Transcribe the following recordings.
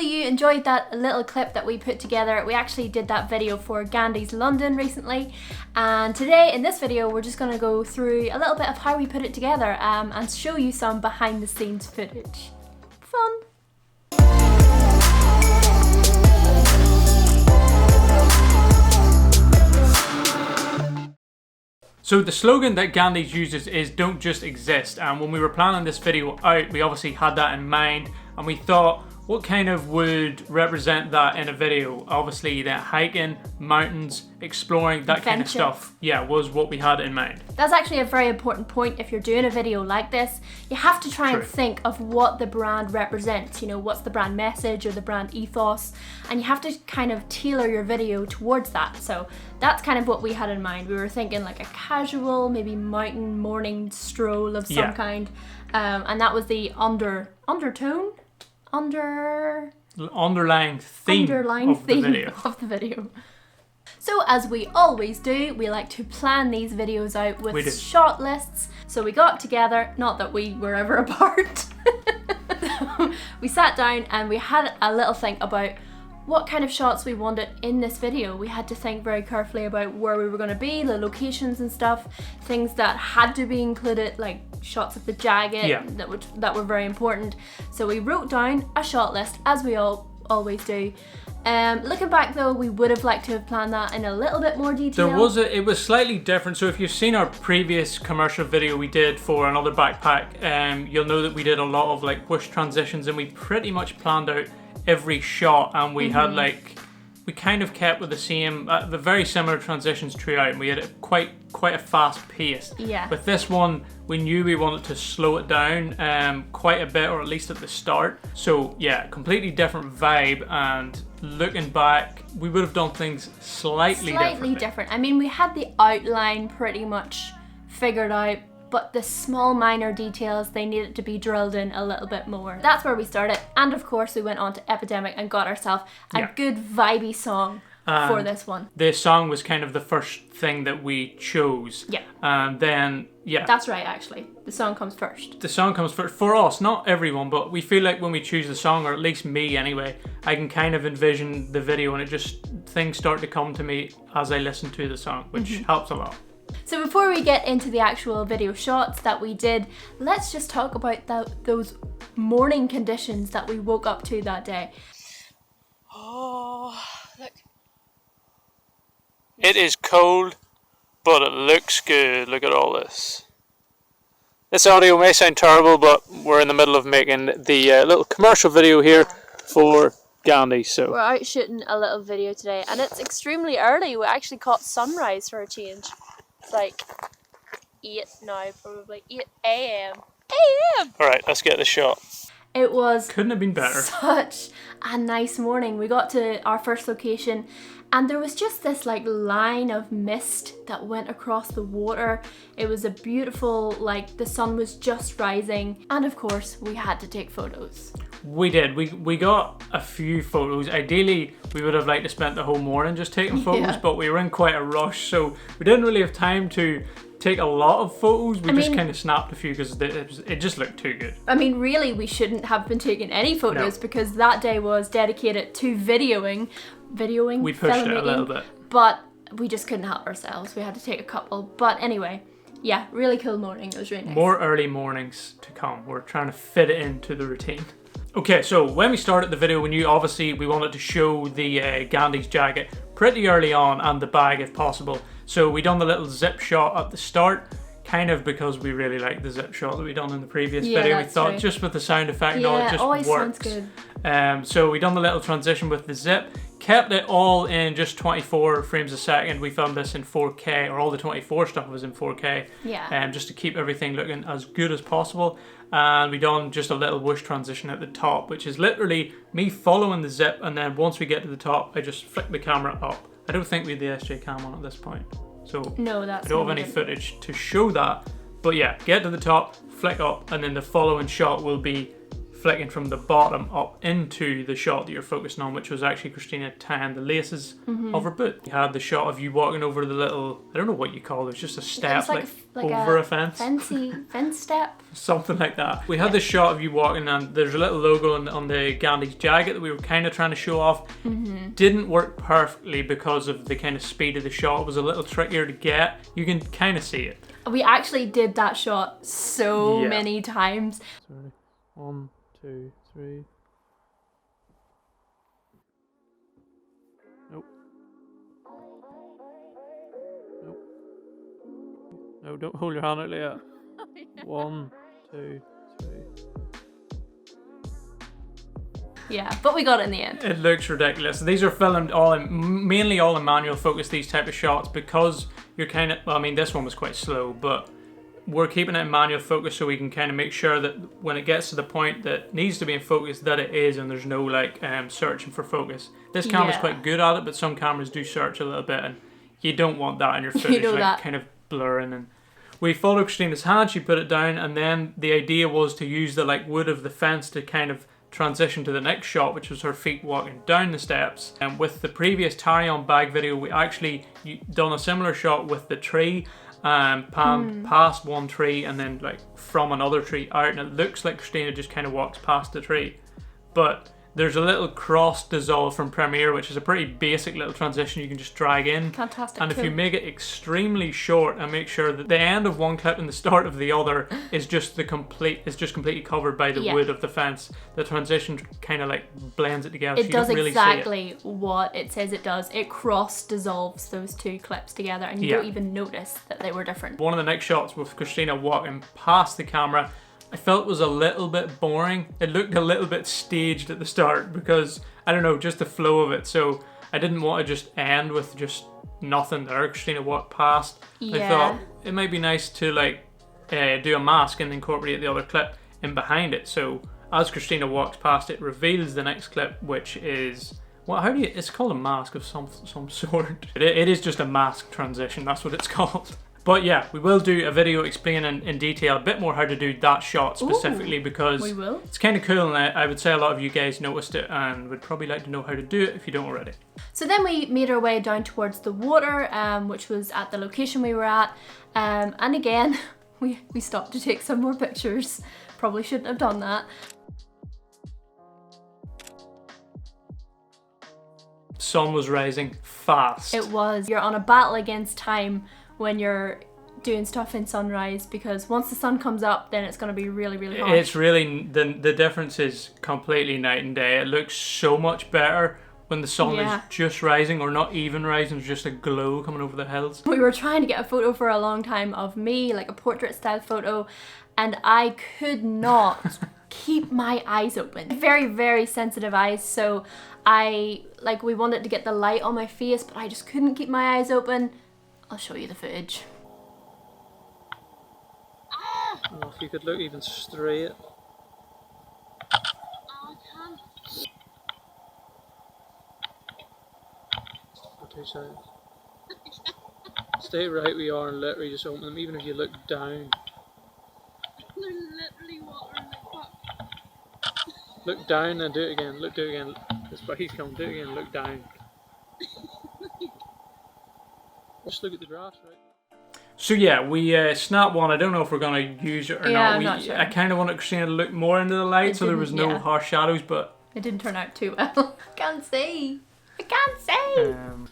You enjoyed that little clip that we put together. We actually did that video for Gandhi's London recently, and today in this video we're just going to go through a little bit of how we put it together and show you some behind the scenes footage. Fun! So the slogan that Gandhi's uses is "Don't just exist," and when we were planning this video out, we obviously had that in mind, and we thought, what kind of would represent that in a video? Obviously that hiking, mountains, exploring, that kind of stuff, yeah, was what we had in mind. That's actually a very important point. If you're doing a video like this, you have to try and think of what the brand represents, you know, what's the brand message or the brand ethos, and you have to kind of tailor your video towards that. So that's kind of what we had in mind. We were thinking like a casual, maybe mountain morning stroll of some kind, and that was the underlying theme of the video. So as we always do, we like to plan these videos out with shot lists. So we got together, not that we were ever apart. We sat down and we had a little think about what kind of shots we wanted in this video. We had to think very carefully about where we were going to be, the locations and stuff, things that had to be included, like shots of the jacket that were very important. So we wrote down a shot list, as we always do. Looking back though, we would have liked to have planned that in a little bit more detail. It was slightly different. So if you've seen our previous commercial video we did for another backpack, you'll know that we did a lot of like whoosh transitions, and we pretty much planned out every shot, and we had we kind of kept with the very similar transitions throughout, and we had it quite a fast pace. With this one, we knew we wanted to slow it down quite a bit, or at least at the start. So yeah, completely different vibe, and looking back, we would have done things slightly different. I mean, we had the outline pretty much figured out, but the small minor details, they needed to be drilled in a little bit more. That's where we started, and of course we went on to Epidemic and got ourselves a good vibey song for this one. The song was kind of the first thing that we chose. And then, that's right, actually. The song comes first. The song comes first for us, not everyone, but we feel like when we choose the song, or at least me anyway, I can kind of envision the video, and things start to come to me as I listen to the song, which helps a lot. So before we get into the actual video shots that we did, let's just talk about those morning conditions that we woke up to that day. Oh, look. It is cold, but it looks good. Look at all this. This audio may sound terrible, but we're in the middle of making the little commercial video here for Gandhi. So we're out shooting a little video today, and it's extremely early. We actually caught sunrise for a change. It's like 8 now, probably 8 a.m. Alright, let's get the shot. It was couldn't have been better. Such a nice morning. We got to our first location, and there was just this like line of mist that went across the water. It was a beautiful, like the sun was just rising, and of course we had to take photos. We did. We got a few photos. Ideally, we would have liked to spend the whole morning just taking photos, but we were in quite a rush, so we didn't really have time to take a lot of photos. We just kind of snapped a few because it just looked too good. I mean, really, we shouldn't have been taking any photos because that day was dedicated to videoing. We pushed it a little bit. But we just couldn't help ourselves. We had to take a couple. But anyway, yeah, really cool morning. It was really nice. More early mornings to come. We're trying to fit it into the routine. Okay, so when we started the video, we knew obviously we wanted to show the Gandhi's jacket pretty early on, and the bag if possible. So we done the little zip shot at the start, kind of because we really liked the zip shot that we done in the previous video. We thought just with the sound effect and all, it just always works. Sounds good. So we done the little transition with the zip, kept it all in just 24 frames a second. We filmed this in 4K, or all the 24 stuff was in 4K. Just to keep everything looking as good as possible. And we done just a little whoosh transition at the top, which is literally me following the zip, and then once we get to the top, I just flick the camera up. I don't think we had the SJ cam on at this point, so no, that's I don't have any footage to show that. But yeah, get to the top, flick up, and then the following shot will be flicking from the bottom up into the shot that you're focusing on, which was actually Christina tying the laces of her boot. You had the shot of you walking over the little, I don't know what you call it, it's just a step like over a fence. Fence step. Something like that. We had this shot of you walking, and there's a little logo on the Gandhi's jacket that we were kind of trying to show off. Didn't work perfectly because of the kind of speed of the shot. It was a little trickier to get. You can kind of see it. We actually did that shot so many times. Sorry. 1, 2, 3. Nope. Nope. No, don't hold your hand out like that. 1, 2, 3. Yeah, but we got it in the end. It looks ridiculous. These are filmed mainly all in manual focus, these type of shots, because you're kind of, well, I mean, this one was quite slow, but we're keeping it in manual focus so we can kind of make sure that when it gets to the point that needs to be in focus, that it is, and there's no like searching for focus. This camera's quite good at it, but some cameras do search a little bit, and you don't want that in your footage, kind of blurring. And we followed Christina's hand, she put it down, and then the idea was to use the like wood of the fence to kind of transition to the next shot, which was her feet walking down the steps. And with the previous carry-on bag video, we actually done a similar shot with the tree, panned past one tree and then like from another tree out, and it looks like Christina just kind of walks past the tree. But there's a little cross dissolve from Premiere, which is a pretty basic little transition you can just drag in. Fantastic. And if you make it extremely short and make sure that the end of one clip and the start of the other is just completely covered by the wood of the fence, the transition kind of like blends it together. It does exactly what it says it does. It cross dissolves those two clips together, and you don't even notice that they were different. One of the next shots with Christina walking past the camera, I felt was a little bit boring. It looked a little bit staged at the start because, I don't know, just the flow of it. So I didn't want to just end with just nothing there. Christina walked past. I thought it might be nice to like do a mask and incorporate the other clip in behind it. So as Christina walks past, it reveals the next clip, which is, well, it's called a mask of some sort. It is just a mask transition, that's what it's called. But yeah, we will do a video explaining in detail a bit more how to do that shot specifically, because it's kind of cool, and I would say a lot of you guys noticed it and would probably like to know how to do it if you don't already. So then we made our way down towards the water, which was at the location we were at, and again, we stopped to take some more pictures. Probably shouldn't have done that. Sun was rising fast. It was. You're on a battle against time when you're doing stuff in sunrise, because once the sun comes up, then it's going to be really, really hot. It's really, the difference is completely night and day. It looks so much better when the sun is just rising, or not even rising, there's just a glow coming over the hills. We were trying to get a photo for a long time of me, like a portrait style photo, and I could not keep my eyes open. Very, very sensitive eyes, so we wanted to get the light on my face, but I just couldn't keep my eyes open. I'll show you the footage. Oh, if you could look even straight. Oh, I can't. Not too soon. Stay right where you are and literally just open them, even if you look down. They're literally watering like that. Look down and do it again. Do it again. That's why he's coming. Do it again. Look down. Just look at the grass, right? So yeah, we snapped one. I don't know if we're going to use it or not. I'm not sure. I kind of wanted Christina to look more into the light, so there was no harsh shadows, but it didn't turn out too well. I can't see.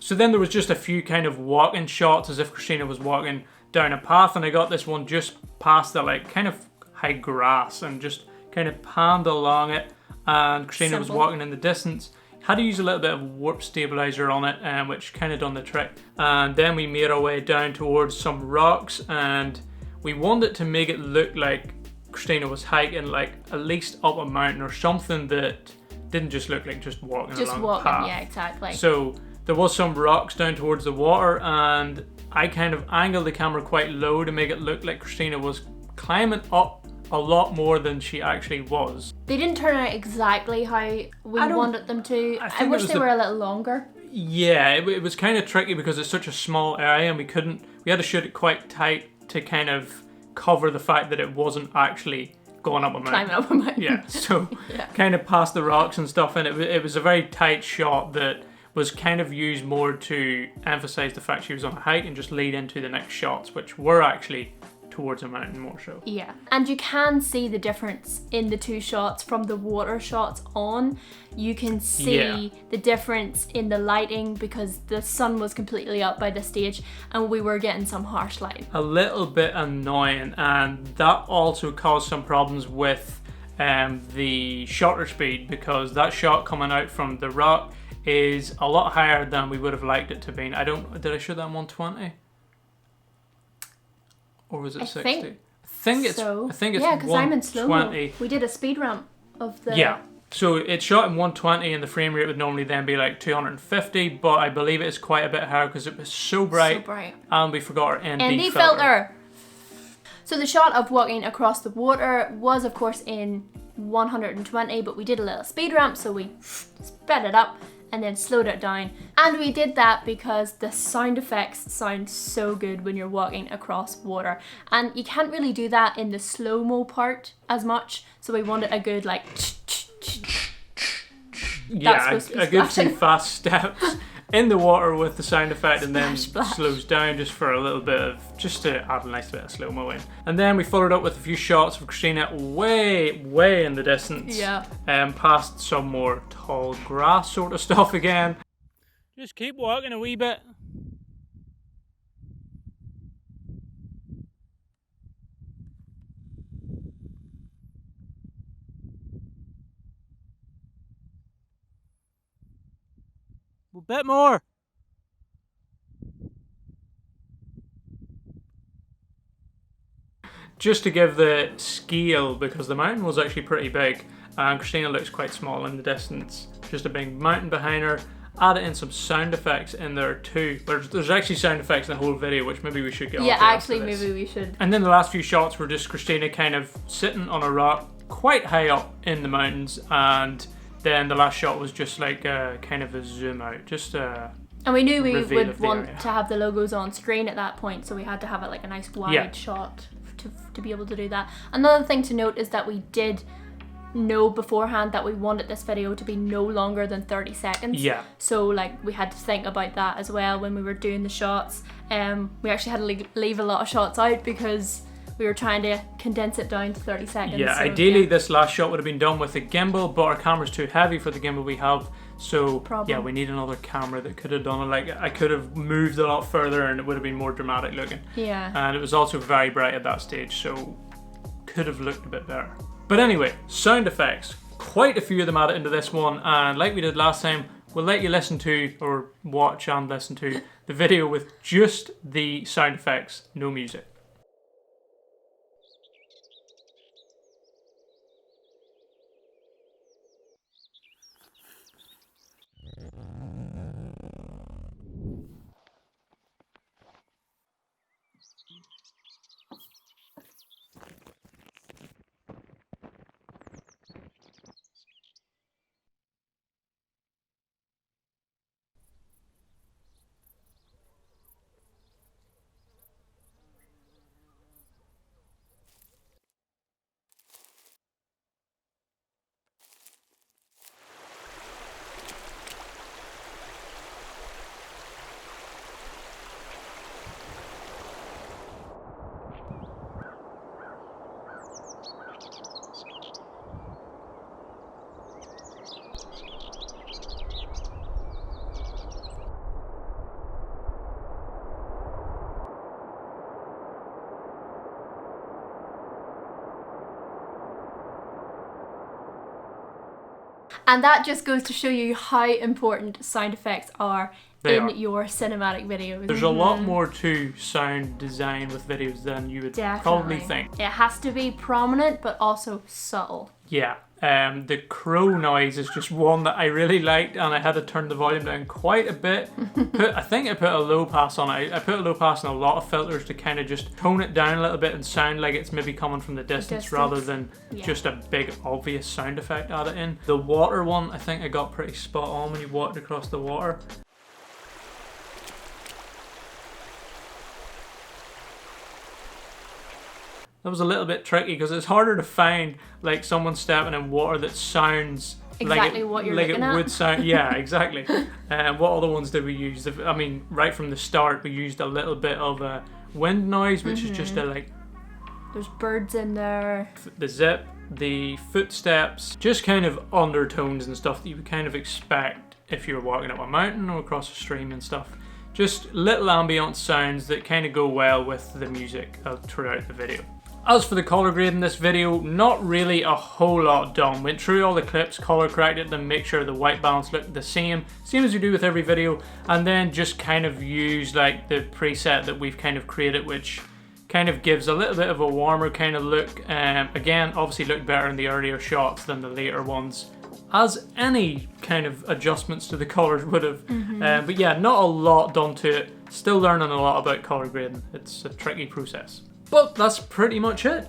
So then there was just a few kind of walking shots as if Christina was walking down a path, and I got this one just past the like kind of high grass and just kind of panned along it, and Christina was walking in the distance. Had to use a little bit of warp stabilizer on it, which kind of done the trick. And then we made our way down towards some rocks, and we wanted to make it look like Christina was hiking like at least up a mountain or something that didn't just look like just walking along a path. Yeah, exactly. So there was some rocks down towards the water, and I kind of angled the camera quite low to make it look like Christina was climbing up a lot more than she actually was. They didn't turn out exactly how we wanted them to. I wish they were a little longer. Yeah, it was kind of tricky because it's such a small area, and we had to shoot it quite tight to kind of cover the fact that it wasn't actually going up a mountain. Climbing up a mountain. Yeah, so kind of past the rocks and stuff, and it was a very tight shot that was kind of used more to emphasize the fact she was on a hike and just lead into the next shots, which were actually towards a mountain more so. Yeah, and you can see the difference in the two shots from the water shots on. You can see the difference in the lighting because the sun was completely up by this stage and we were getting some harsh light. A little bit annoying, and that also caused some problems with the shutter speed, because that shot coming out from the rock is a lot higher than we would have liked it to be. Did I shoot that on 120? Or was it 60? I think it's yeah, because I'm in slow-mo. We did a speed ramp of the... Yeah, so it's shot in 120 and the frame rate would normally then be like 250, but I believe it's quite a bit higher because it was so bright. And we forgot our ND filter. So the shot of walking across the water was of course in 120, but we did a little speed ramp, so we sped it up and then slowed it down. And we did that because the sound effects sound so good when you're walking across water. And you can't really do that in the slow-mo part as much. So we wanted a good like... Yeah, a good few fast steps in the water with the sound effect, and then slows down just for a little bit of, just to add a nice bit of slow-mo in. And then we followed up with a few shots of Christina way in the distance. Yeah. Past some more tall grass sort of stuff again. Just keep walking a wee bit. A bit more. Just to give the scale, because the mountain was actually pretty big and Christina looks quite small in the distance. Just a big mountain behind her. Added in some sound effects in there too. There's actually sound effects in the whole video, which maybe we should get on to. Yeah, actually maybe we should. And then the last few shots were just Christina kind of sitting on a rock quite high up in the mountains, and then the last shot was just like kind of a zoom out, just and we knew we would want to have the logos on screen at that point, so we had to have it like a nice wide shot to be able to do that. Another thing to note is that we did know beforehand that we wanted this video to be no longer than 30 seconds. Yeah. So like we had to think about that as well when we were doing the shots. We actually had to leave a lot of shots out because we were trying to condense it down to 30 seconds. Yeah, so, ideally this last shot would have been done with a gimbal, but our camera's too heavy for the gimbal we have. So yeah, we need another camera that could have done it. Like I could have moved a lot further and it would have been more dramatic looking. Yeah. And it was also very bright at that stage, so could have looked a bit better. But anyway, sound effects. Quite a few of them added into this one, and like we did last time, we'll let you listen to, or watch and listen to, the video with just the sound effects, no music. And that just goes to show you how important sound effects are in your cinematic videos. There's a lot more to sound design with videos than you would probably think. It has to be prominent, but also subtle. Yeah. The crow noise is just one that I really liked, and I had to turn the volume down quite a bit. I think I put a low pass on it. I put a low pass and a lot of filters to kind of just tone it down a little bit and sound like it's maybe coming from the distance rather than just a big obvious sound effect added in. The water one, I think I got pretty spot on when you walked across the water. That was a little bit tricky because it's harder to find like someone stepping in water that sounds exactly what you're looking at. Would sound. Yeah, exactly. What other ones did we use? I mean, right from the start, we used a little bit of a wind noise, which is just a like. There's birds in there. The zip, the footsteps, just kind of undertones and stuff that you would kind of expect if you were walking up a mountain or across a stream and stuff. Just little ambient sounds that kind of go well with the music throughout the video. As for the color grade in this video, not really a whole lot done. Went through all the clips, color corrected them, make sure the white balance looked the same as you do with every video, and then just kind of use like the preset that we've kind of created, which kind of gives a little bit of a warmer kind of look. Again, obviously looked better in the earlier shots than the later ones, as any kind of adjustments to the colors would have. But yeah, not a lot done to it. Still learning a lot about color grading. It's a tricky process. But that's pretty much it.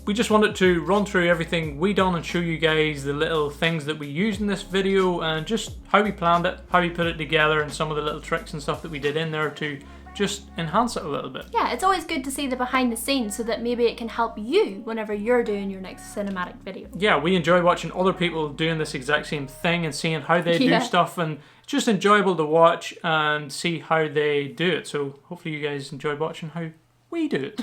We just wanted to run through everything we done and show you guys the little things that we used in this video and just how we planned it, how we put it together, and some of the little tricks and stuff that we did in there to just enhance it a little bit. Yeah, it's always good to see the behind the scenes so that maybe it can help you whenever you're doing your next cinematic video. Yeah, we enjoy watching other people doing this exact same thing and seeing how they do stuff, and it's just enjoyable to watch and see how they do it. So hopefully you guys enjoyed watching how we do it.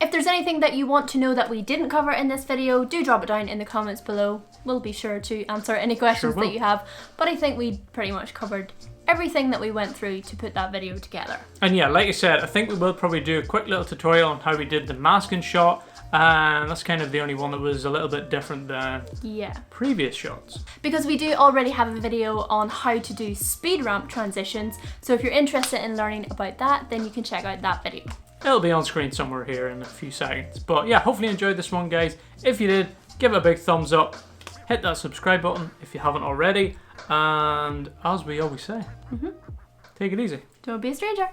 If there's anything that you want to know that we didn't cover in this video, do drop it down in the comments below. We'll be sure to answer any questions that you have. But I think we pretty much covered everything that we went through to put that video together. And yeah, like I said, I think we will probably do a quick little tutorial on how we did the masking shot. And that's kind of the only one that was a little bit different than previous shots. Because we do already have a video on how to do speed ramp transitions. So if you're interested in learning about that, then you can check out that video. It'll be on screen somewhere here in a few seconds. But yeah, hopefully you enjoyed this one, guys. If you did, give it a big thumbs up. Hit that subscribe button if you haven't already. And as we always say, take it easy. Don't be a stranger.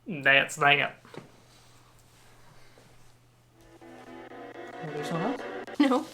That's that. Want to do something else? No.